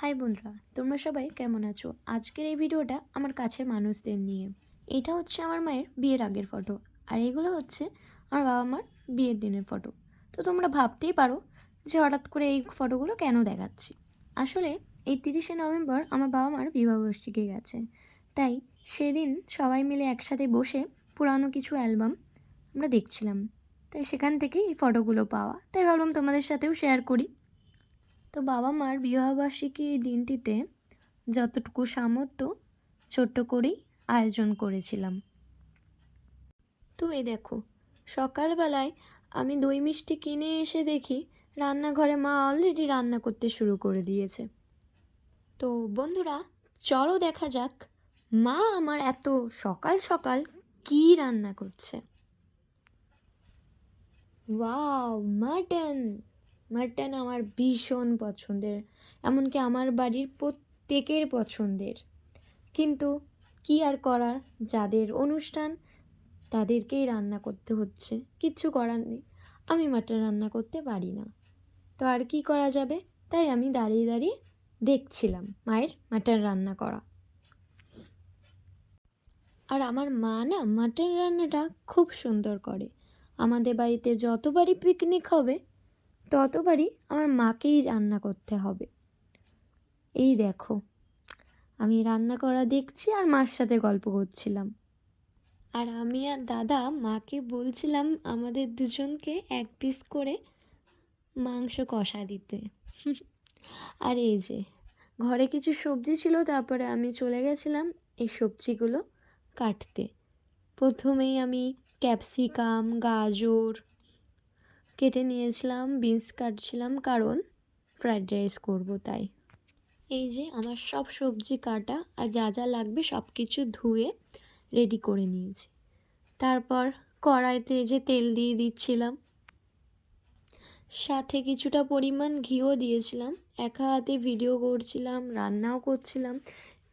High বন্ধুরা, তোমরা সবাই কেমন আছো? আজকের এই ভিডিওটা আমার কাছের মানুষদের নিয়ে। এটা হচ্ছে আমার মায়ের বিয়ের আগের ফটো, আর এগুলো হচ্ছে আমার বাবা মার বিয়ের দিনের ফটো। তো তোমরা ভাবতেই পারো যে হঠাৎ করে এই ফটোগুলো কেন দেখাচ্ছি। আসলে এই 30শে নভেম্বর আমার বাবা মার বিবাহবার্ষিকী গেছে, তাই সেদিন সবাই মিলে একসাথে বসে পুরানো কিছু অ্যালবাম আমরা দেখছিলাম। তাই সেখান থেকেই এই ফটোগুলো পাওয়া, তাই ভাবলাম তোমাদের সাথেও শেয়ার করি। তো বাবা মার বিবাহবার্ষিকী এই দিনটিতে যতটুকু সামর্থ্য ছোট্ট করেই আয়োজন করেছিলাম। তো এই দেখো, সকালবেলায় আমি দই মিষ্টি কিনে এসে দেখি রান্নাঘরে মা অলরেডি রান্না করতে শুরু করে দিয়েছে। তো বন্ধুরা, চলো দেখা যাক মা আমার এত সকাল সকাল কী রান্না করছে। Wow, mutton! মাটন আমার ভীষণ পছন্দের, এমনকি আমার বাড়ির প্রত্যেকের পছন্দের। কিন্তু কি আর করার, যাদের অনুষ্ঠান তাদেরকেই রান্না করতে হচ্ছে, কিচ্ছু করার নেই। আমি মাটন রান্না করতে পারি না, তো আর কি করা যাবে। তাই আমি দাঁড়িয়ে দাঁড়িয়ে দেখছিলাম মায়ের মাটন রান্না করা। আর আমার মা না মাটন রান্নাটা খুব সুন্দর করে। আমাদের বাড়িতে যতবারই পিকনিক হবে ততবারই আমার মাকেই রান্না করতে হবে। এই দেখো, আমি রান্না করা দেখছি আর মার সাথে গল্প করছিলাম। আর আমি আর দাদা মাকে বলছিলাম আমাদের দুজনকে এক পিস করে মাংস কষা দিতে। আর এই যে ঘরে কিছু সবজি ছিল, তারপরে আমি চলে গেছিলাম এই সবজিগুলো কাটতে। প্রথমেই আমি ক্যাপসিকাম, গাজর কেটে নিয়েছিলাম, বিনস কাটছিলাম, কারণ ফ্রাইড রাইস করবো তাই। এই যে আমার সব সবজি কাটা আর যা যা লাগবে সব কিছু ধুয়ে রেডি করে নিয়েছি। তারপর কড়াইতে যে তেল দিয়ে দিচ্ছিলাম, সাথে কিছুটা পরিমাণ ঘিও দিয়েছিলাম। একা হাতে ভিডিও করছিলাম, রান্নাও করছিলাম,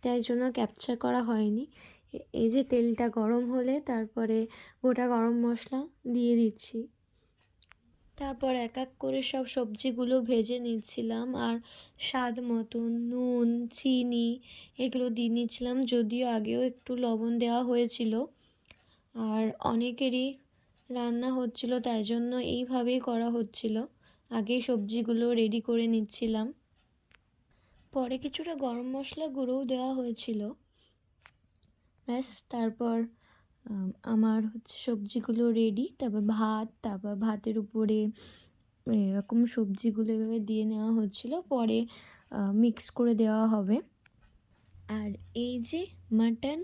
তাই জন্য ক্যাপচার করা হয়নি। এই যে তেলটা গরম হলে তারপরে গোটা গরম মশলা দিয়ে দিচ্ছি। তারপর এক এক করে সব সবজিগুলো ভেজে নিচ্ছিলাম, আর স্বাদ মতো নুন, চিনি এগুলো দিয়ে নিচ্ছিলাম, যদিও আগেও একটু লবণ দেওয়া হয়েছিল। আর অনেকেরই রান্না হচ্ছিল, তাই জন্য এইভাবেই করা হচ্ছিল। আগেই সবজিগুলো রেডি করে নিচ্ছিলাম, পরে কিছুটা গরম মশলা গুঁড়োও দেওয়া হয়েছিল। ব্যাস, তারপর আমার হচ্ছে সবজিগুলো রেডি। তারপর ভাতের উপরে এরকম সবজিগুলো এভাবে দিয়ে নেওয়া হচ্ছিল, পরে মিক্স করে দেওয়া হবে। আর এই যে মাটন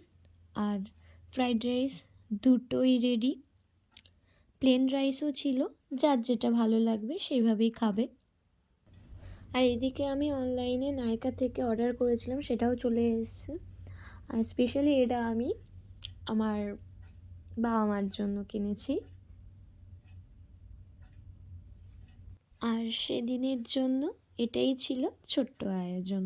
আর ফ্রাইড রাইস দুটোই রেডি। প্লেন রাইসও ছিল, যার যেটা ভালো লাগবে সেইভাবেই খাবে। আর এদিকে আমি অনলাইনে নাইকা থেকে অর্ডার করেছিলাম, সেটাও চলে এসেছে। আর স্পেশালি এটা আমি আমার বাবা মার জন্য কিনেছি। আর সেদিনের জন্য এটাই ছিল ছোট্ট আয়োজন।